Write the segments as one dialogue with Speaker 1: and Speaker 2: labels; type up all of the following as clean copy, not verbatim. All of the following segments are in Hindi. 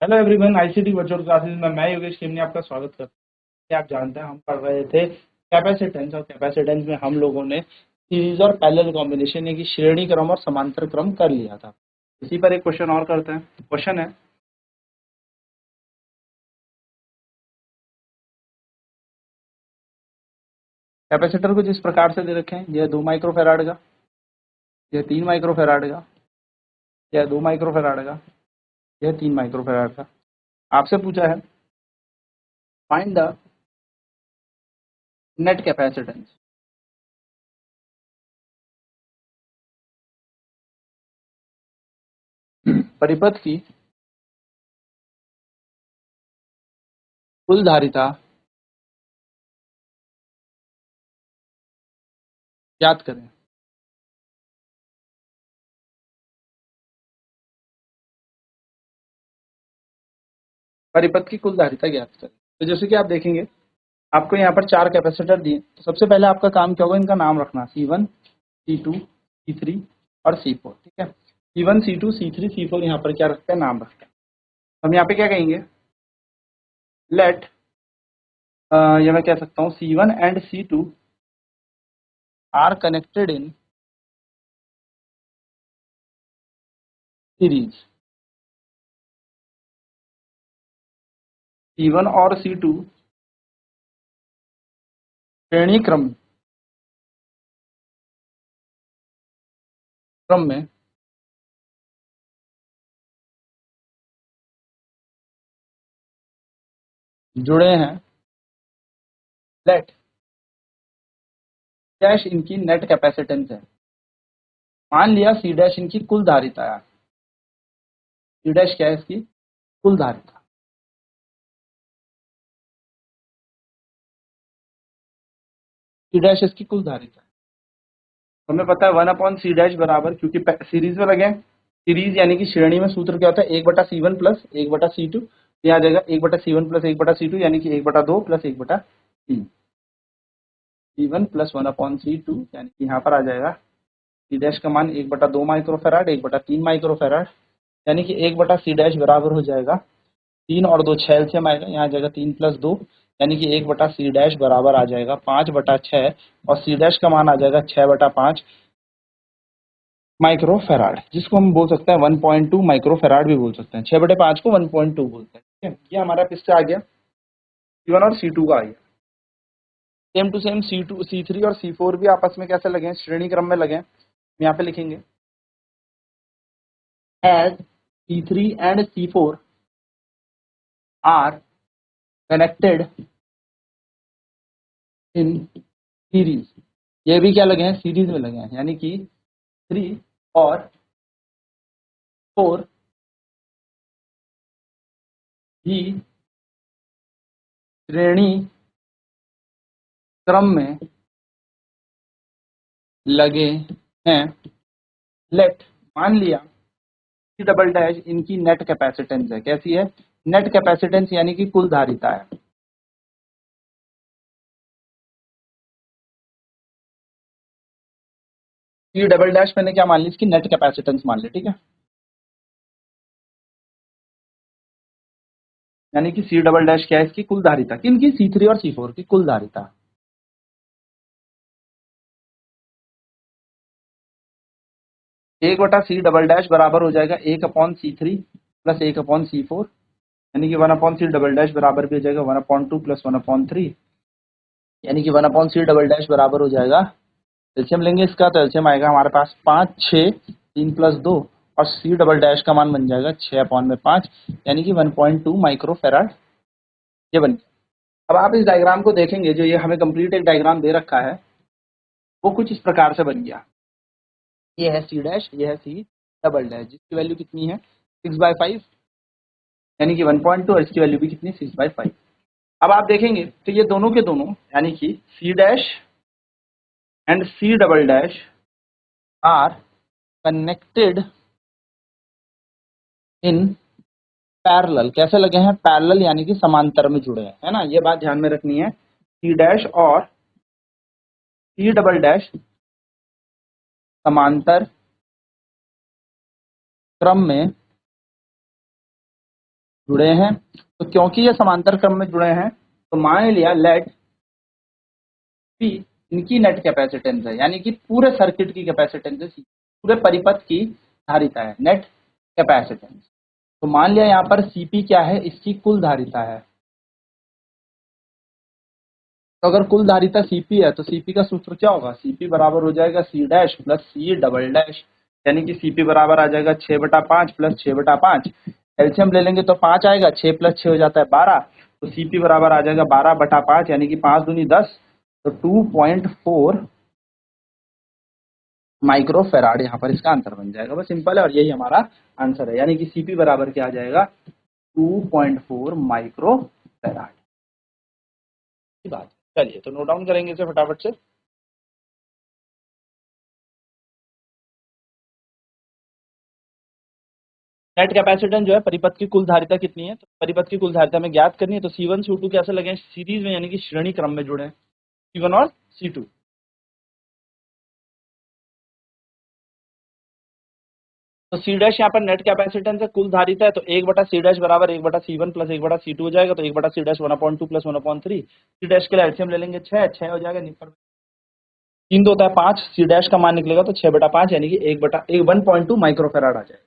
Speaker 1: Hello everyone, ICT virtual classes में मैं योगेश खेमने आपका स्वागत करता हूं। क्या आप जानते हैं हम पढ़ रहे थे कैपेसिटेंस, और कैपेसिटेंस में हम लोगों ने सीरीज और पैरेलल कॉम्बिनेशन यानी कि श्रेणी क्रम और समांतर क्रम कर लिया था। इसी पर एक क्वेश्चन और करते हैं। क्वेश्चन है, कैपेसिटर कुछ इस प्रकार से दे रखे हैं। यह 2 माइक्रोफेराड का, यह 3 माइक्रोफेराड का, यह 2 माइक्रोफेराड का, यह 3 माइक्रोफेराड का। आपसे पूछा है फाइंड द नेट कैपेसिटेंस। परिपथ की कुल धारिता ज्ञात करें। परिपथ की कुल धारिता ज्ञात करें। तो जैसे कि आप देखेंगे, आपको यहाँ पर 4 कैपेसिटर दिए। तो सबसे पहले आपका काम क्या होगा, इनका नाम रखना, C1, C2, C3 और C4। ठीक है, C1, C2, C3, C4 यहाँ पर क्या रखते हैं, नाम रखते हैं। हम यहाँ पे क्या कहेंगे, लेट, ये मैं कह सकता हूँ C1 and C2 are connected in series. C1 और C2 श्रेणी क्रम में जुड़े हैं। लेट डैश इनकी नेट कैपेसिटेंस है। मान लिया C डैश इनकी कुल धारिता है। C डैश क्या है, इसकी कुल धारिता। C डैश इसकी कुल धारिता है। हमें पता है 1/C डैश बराबर, क्योंकि सीरीज में लगे, सीरीज यानी कि श्रेणी में सूत्र क्या होता है, 1/C1 प्लस 1/C2। यहाँ आ जाएगा 1/C1 प्लस 1/C2 यानी कि 1/2 प्लस 1/3। C1 प्लस 1/C2 यानी कि यहाँ पर आ जाएगा C डैश का मान 1/2 माइक्रोफेराड, 1/3 माइक्रोफेराड, यानी कि 1/C डैश बराबर हो जाएगा 3 और 2 6 LCM आएगा। यहाँ आ जाएगा 3 प्लस 2 यानी कि 1/C डैश बराबर आ जाएगा 5/6, और C डैश का मान आ जाएगा 6/5 माइक्रोफेराड, जिसको हम बोल सकते हैं 1.2 माइक्रोफेराड भी बोल सकते हैं। 6/5 को 1.2 बोलते हैं। ठीक है, ये हमारा किससे आ गया, C1 और C2 का आ गया। Same to same C2, C3 और C4 भी आपस में कैसे लगे, श्रेणी क्रम में लगे। यहाँ पे लिखेंगे as C3 and C4 are connected in series. ये भी क्या लगे हैं, सीरीज में लगे हैं, यानी कि 3 और 4 ही श्रेणी क्रम में लगे हैं। लेट, मान लिया C डबल डैश इनकी नेट कैपेसिटेंस है। कैसी है, नेट कैपेसिटेंस यानी कि कुल धारिता है। C डबल डैश मैंने क्या मान ली, इसकी नेट कैपेसिटेंस मान ली। ठीक है, यानी कि C डबल डैश क्या है, इसकी कुल धारिता, किनकी, C3 और C4 की कुल धारिता। 1/C डबल डैश बराबर हो जाएगा 1/C3 प्लस 1/C4, यानी कि 1/C डबल डैश बराबर भी हो जाएगा 1/2 प्लस 1/3, यानी कि 1/C डबल डैश बराबर हो जाएगा, एलसीएम लेंगे इसका तो एलसीएम आएगा हमारे पास 5, 6, 3 प्लस 2, और C डबल डैश का मान बन जाएगा 6/5, यानी कि 1.2 माइक्रोफेराड। ये बन गया। अब आप इस डायग्राम को देखेंगे, जो ये हमें कंप्लीट एक डायग्राम दे रखा है, वो कुछ इस प्रकार से बन गया। ये है C डैश, ये है C डबल डैश, जिसकी वैल्यू कितनी है 6/5, यानी कि 1.2, और इसकी वैल्यू भी कितनी, 6/5। अब आप देखेंगे तो ये दोनों के दोनों, यानी कि C dash and C double dash are connected in parallel. कैसे लगे हैं, पैरेलल यानी कि समांतर में जुड़े हैं, है ना। ये बात ध्यान में रखनी है, C डैश और C डबल डैश समांतर क्रम में जुड़े हैं। तो क्योंकि ये समांतर क्रम में जुड़े हैं तो मान लिया लेट पी इनकी नेट कैपेसिटेंस है, यानी कि पूरे सर्किट की कैपेसिटेंस है, पूरे परिपथ की धारिता है, नेट कैपेसिटेंस। तो मान लिया यहाँ पर सीपी क्या है, इसकी कुल धारिता है। तो अगर कुल धारिता सीपी है तो सीपी का सूत्र क्या होगा, सीपी बराबर हो जाएगा C dash plus C double dash, यानी कि सीपी बराबर आ जाएगा 6/5 प्लस 6/5। एलसीएम ले लेंगे तो 5 आएगा, 6 प्लस 6 हो जाता है 12, तो सीपी बराबर आ जाएगा 12/5, यानी कि 5 दूनी 10, तो 2.4 माइक्रो फेराड यहाँ पर इसका आंसर बन जाएगा। बस सिंपल है और यही हमारा आंसर है, यानी कि सीपी बराबर क्या आ जाएगा 2.4 माइक्रो फेराड की बात। चलिए तो नोट डाउन करेंगे इसे फटाफट से। नेट कैपेसिटेंस जो है परिपथ की कुल धारिता कितनी है, तो परिपथ की कुल धारिता में ज्ञात करनी है। तो C1 C2 कैसे लगे, सीरीज में यानी कि श्रेणी क्रम में जुड़े हैं, C1 और C2। तो C डैश यहाँ पर नेट कैपेसिटेंस है, कुल धारिता है, तो 1/C डैश बराबर 1/C1 प्लस 1/C2 हो जाएगा। तो 1/C dash 1/2 plus 1/3। C dash के लिए एलसीएम ले लेंगे 6 हो जाएगा, निपर 3 होता है 5, C डैश का मान निकलेगा तो 6/5 यानी कि 1/1.2 माइक्रोफेराड आ जाएगा।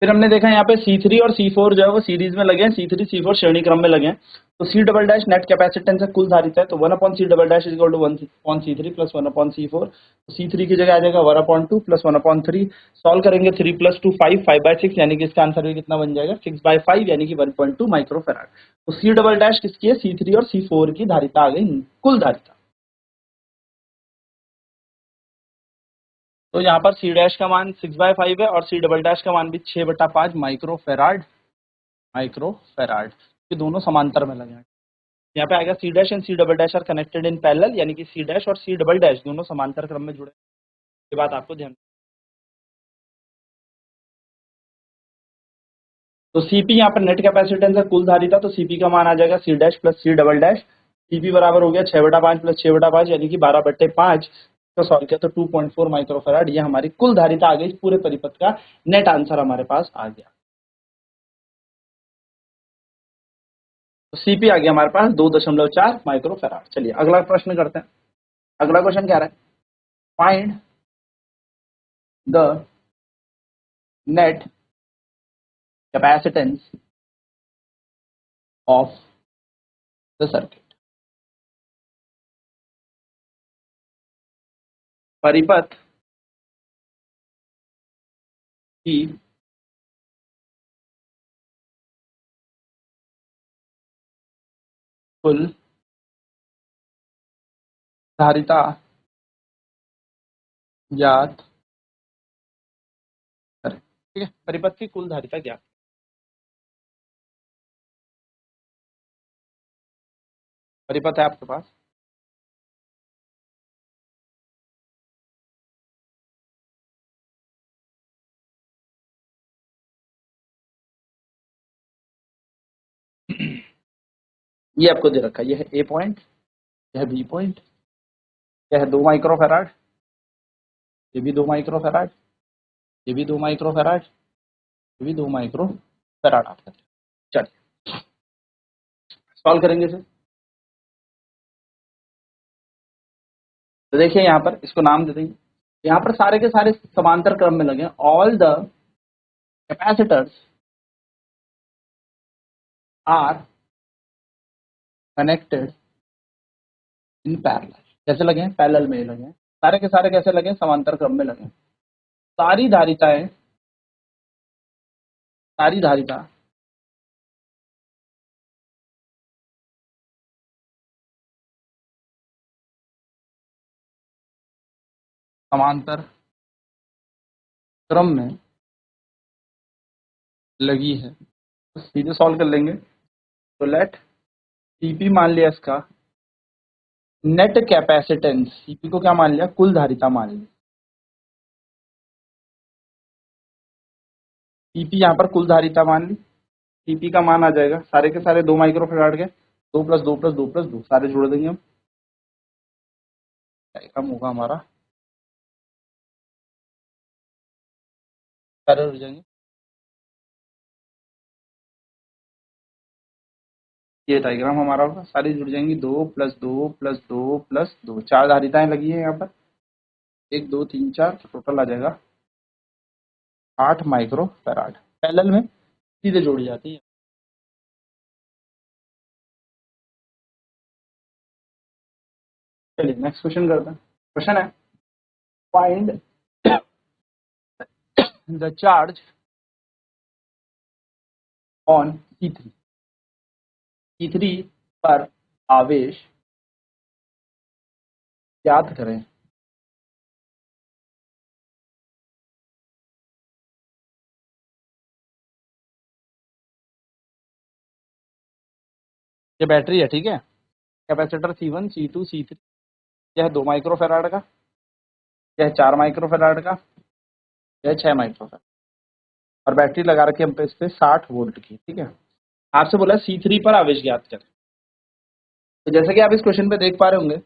Speaker 1: फिर हमने देखा यहाँ पे C3 और C4 जो है वो सीरीज में लगे हैं, C3 C4 श्रेणी क्रम में लगे हैं। तो C double dash net capacitance है, कुल धारिता है, तो 1/C double dash is equal to 1/C3 plus 1/C4। तो C3 की जगह आ जाएगा 1/2 प्लस 1/3। सॉल्व करेंगे 3 + 2 5, 5/6, यानी कि इसका आंसर भी कितना बन जाएगा 6/5, यानी कि 1.2 माइक्रोफेराड। तो C डबल डैश किसकी है, C3 और C4 की धारिता आ गई, कुल धारिता। तो यहाँ पर C डैश का मान 6/5 है और C डबल डैश का मान भी 6/5 माइक्रो फेराड, ये दोनों समांतर में लगे हैं। यहाँ पे आएगा C dash and C double dash are connected in parallel, यानी कि C डैश और C डबल डैश दोनों समांतर क्रम में जुड़े, ये बात आपको ध्यान। तो CP यहाँ पर नेट कैपेसिटेंस है, कुल धारिता, तो CP का मान आ जाएगा C dash plus C double dash. CP बराबर हो गया 6/5 प्लस 6/5, यानी कि 12/5। तो सॉल्व किया तो 2.4 माइक्रोफेराड, ये हमारी कुल धारिता आ गई, पूरे परिपथ का नेट आंसर हमारे पास आ गया। तो CP आ गया हमारे पास 2.4 माइक्रोफेराड। चलिए अगला प्रश्न करते हैं। अगला क्वेश्चन क्या रहा है, find the net capacitance of the circuit. परिपथ की कुल धारिता ज्ञात करें। ठीक है, परिपथ की कुल धारिता ज्ञात। परिपथ है आपके पास, ये आपको दे रखा है, ये है ए पॉइंट, यह है बी पॉइंट, यह है 2 माइक्रोफेराड, ये भी 2 माइक्रोफेराड, ये भी 2 माइक्रोफेराड, ये भी 2 माइक्रोफेराड आपका। चलिए सॉल्व करेंगे इसे। तो देखिए यहाँ पर इसको नाम दे देंगे, यहाँ पर सारे के सारे समांतर क्रम में लगे, all the capacitors are connected in parallel. कैसे लगे हैं, पैरेलल में लगे हैं, सारे के सारे कैसे लगे, समांतर क्रम में लगे। सारी धारिताएं, सारी धारिता समांतर क्रम में लगी है। तो सीधे सॉल्व कर लेंगे। तो लेट सीपी मान लिया इसका नेट कैपेसिटेंस, सीपी को क्या मान लिया, कुल धारिता मान ली। सीपी यहाँ पर कुल धारिता मान ली, सीपी का मान आ जाएगा सारे के सारे 2 माइक्रोफेराड के, 2 + 2 + 2 + 2 सारे जोड़ देंगे हम, कम होगा हमारा सारे जुड़ जाएंगे। ये डायग्राम हमारा होगा, सारी जुड़ जाएंगी, 2 + 2 + 2 + 2, 4 धारिताएं लगी है यहाँ पर, 1 2 3 4, तो टोटल आ जाएगा 8 माइक्रो फैराड। पैरेलल में सीधे जोड़ी जाती है। चलिए नेक्स्ट क्वेश्चन करते हैं। क्वेश्चन है find the charge on C3। C3 पर आवेश ज्ञात करें। ये बैटरी है, ठीक है। कैपेसिटर C1 C2 C3, यह है 2 माइक्रो फैराड का, यह है 4 माइक्रो फैराड का, यह है 6 माइक्रो फैराड, और बैटरी लगा रखी है हम पे इस पे 60 वोल्ट की, ठीक है। आपसे बोला C3 पर आवेश ज्ञात करें। तो जैसे कि आप इस क्वेश्चन पे देख पा रहे होंगे,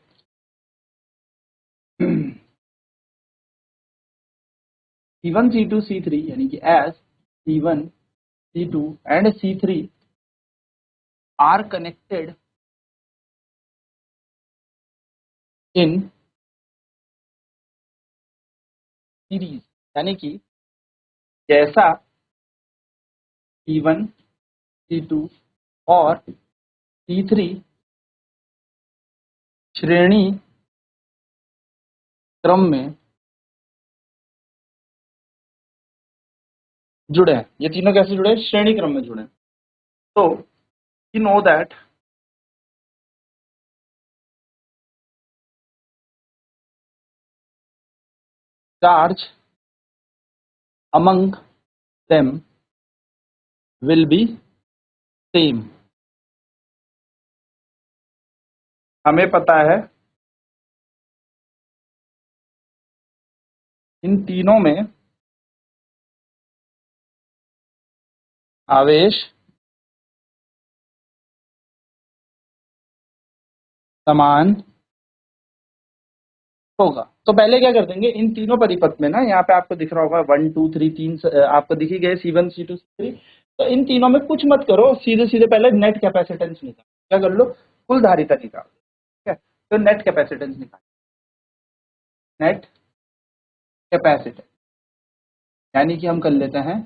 Speaker 1: C1 C2 C3 यानी कि as C1 C2 and C3 are connected in series, यानी कि जैसा C1 C2 और C3 श्रेणी क्रम में जुड़े हैं। ये तीनों कैसे जुड़े? श्रेणी क्रम में जुड़े। तो you know that charge among them will be same। हमें पता है इन तीनों में आवेश समान होगा। तो पहले क्या कर देंगे, इन तीनों परिपथ में ना, यहाँ पे आपको दिख रहा होगा 1 2 3 3 आपको दिख ही गए C1 C2 C3। तो इन तीनों में कुछ मत करो, सीधे सीधे पहले नेट कैपेसिटेंस निकाल, क्या कर लो, कुल धारिता निकाल, ठीक है। तो नेट कैपेसिटेंस निकाल, नेट कैपेसिटेंस यानी कि हम कर लेते हैं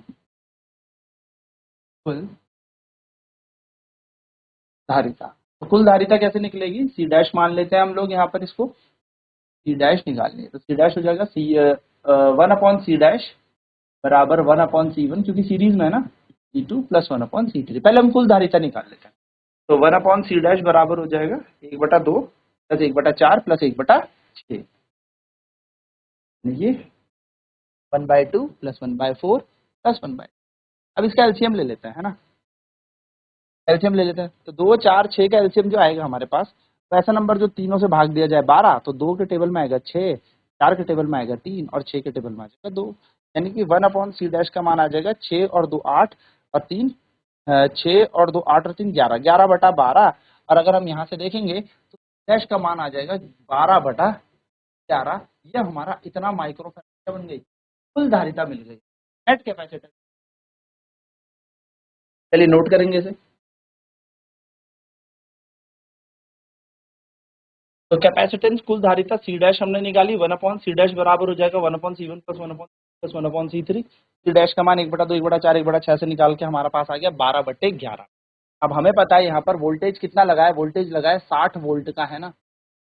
Speaker 1: कुल धारिता। तो कुल धारिता कैसे निकलेगी, C डैश मान लेते हैं हम लोग यहाँ पर, इसको C डैश निकालनी है। तो C डैश हो जाएगा C 1/C डैश बराबर 1/C1, क्योंकि सीरीज में है ना, C2 + 1/C3। पहले हम कुल धारिता निकाल लेते हैं। तो 1/C डैश बराबर हो जाएगा 1/2 + 1/4 + 1/6, ये 1/2 + 1/4 + 1/2। अब इसका एलसीएम ले लेते हैं, है ना, एलसीएम ले लेते हैं। तो 2 4 6 का एलसीएम जो आएगा हमारे पास, तो ऐसा नंबर जो तीनों से भाग दिया जाए 12, तो 2 के टेबल में आएगा 6, 4 के टेबल में आएगा 3, और 6 के टेबल में आ जाएगा 2। यानी कि 1/C डैश का मान आ जाएगा 6 और 2 8 और 3 6 और 2 8 और 3 11, 11/12। और अगर हम यहाँ से देखेंगे तो डैश का मान आ जाएगा 12/11। यह हमारा इतना माइक्रोफैराड बन गई, कुल धारिता मिल गई, नेट कैपेसिटेंस। चलिए नोट करेंगे इसे। तो कैपेसिटेंस कुल धारिता C डैश हमने निकाली, 1/C डैश बराबर हो जाएगा 1/C1 + 1/C3। C डैश का मान 1/2 1/4 1/6 से निकाल के हमारा पास आ गया 12/11। अब हमें पता है यहाँ पर वोल्टेज कितना लगा है, वोल्टेज लगा है 60 वोल्ट का, है ना।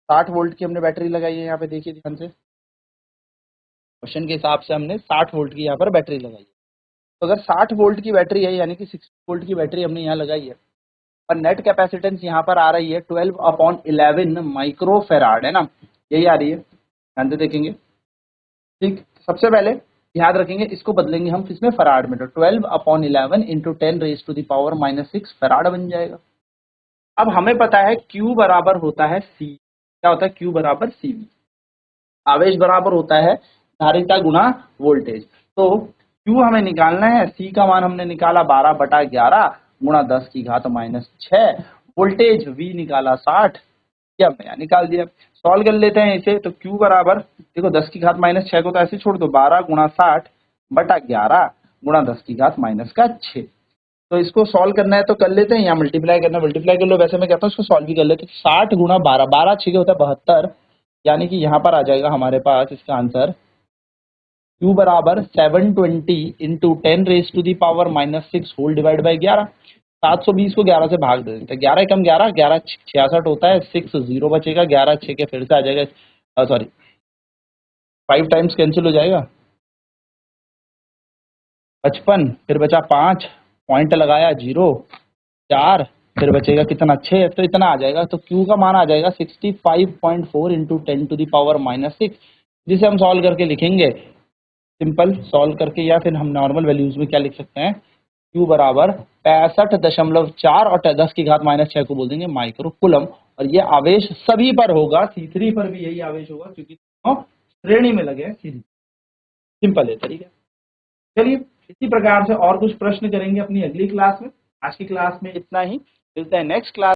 Speaker 1: 60 वोल्ट की हमने बैटरी लगाई है, यहाँ पे देखिए ध्यान से, क्वेश्चन के हिसाब से हमने 60 वोल्ट की यहाँ पर बैटरी लगाई है। तो अगर 60 वोल्ट की बैटरी है, यानी कि 60 वोल्ट की बैटरी हमने यहाँ लगाई है, और नेट कैपेसिटेंस यहाँ पर आ रही है 12/11 माइक्रो फैराड, है ना, यही आ रही है, ध्यान से देखेंगे। ठीक, सबसे पहले याद रखेंगे, इसको बदलेंगे हम किसमें, फराड में। तो 12/11 × 10⁻⁻6 फराड बन जाएगा। अब हमें पता है Q बराबर होता है C, क्या होता है, Q बराबर CV, आवेश बराबर होता है धारिता गुणा वोल्टेज। तो Q हमें निकालना है, C का मान हमने निकाला 12/11 गुणा 10⁻⁻6, वोल्टेज V निकाला 60, ये हमने यहाँ निकाल दिया। सॉल्व कर लेते हैं इसे। तो Q बराबर, देखो 10⁻⁻6 को तो ऐसे छोड़ दो, 12 × 60 बटा 11 गुणा 10 की घात माइनस का 6। तो इसको सॉल्व करना है तो कर लेते हैं, या मल्टीप्लाई करना है मल्टीप्लाई कर लो। वैसे मैं कहता हूँ इसको सॉल्व भी कर लेते हैं। 60 गुणा 12, 12 6 होता है 72, यानी कि यहाँ पर आ जाएगा हमारे पास इसका आंसर q बराबर 720 इंटू 10⁻⁻6 होल डिवाइड बाई 11। 720 को 11 से भाग दे देते हैं, 11 कम 11 11 66 होता है, 6 0 बचेगा, 11 6 के फिर से आ जाएगा, सॉरी 5 टाइम्स कैंसिल हो जाएगा, 55, फिर बचा 5, पॉइंट लगाया 0, 4, फिर बचेगा कितना 6, तो इतना आ जाएगा। तो Q का मान आ जाएगा 65.4 इंटू 10⁻⁻6, जिसे हम सॉल्व करके लिखेंगे सिंपल सॉल्व करके, या फिर हम नॉर्मल वैल्यूज में क्या लिख सकते हैं, Q बराबर 65.4 और 10 की घात माइनस 6 को बोल देंगे माइक्रो कूलम। और ये आवेश सभी पर होगा, C3 पर भी यही आवेश होगा, क्योंकि दोनों श्रेणी में लगे हैं सीरीज। सिंपल है तरीका। चलिए इसी प्रकार से और कुछ प्रश्न करेंगे अपनी अगली क्लास में। आज की क्लास में इतना ही, मिलते हैं नेक्स्ट क्लास।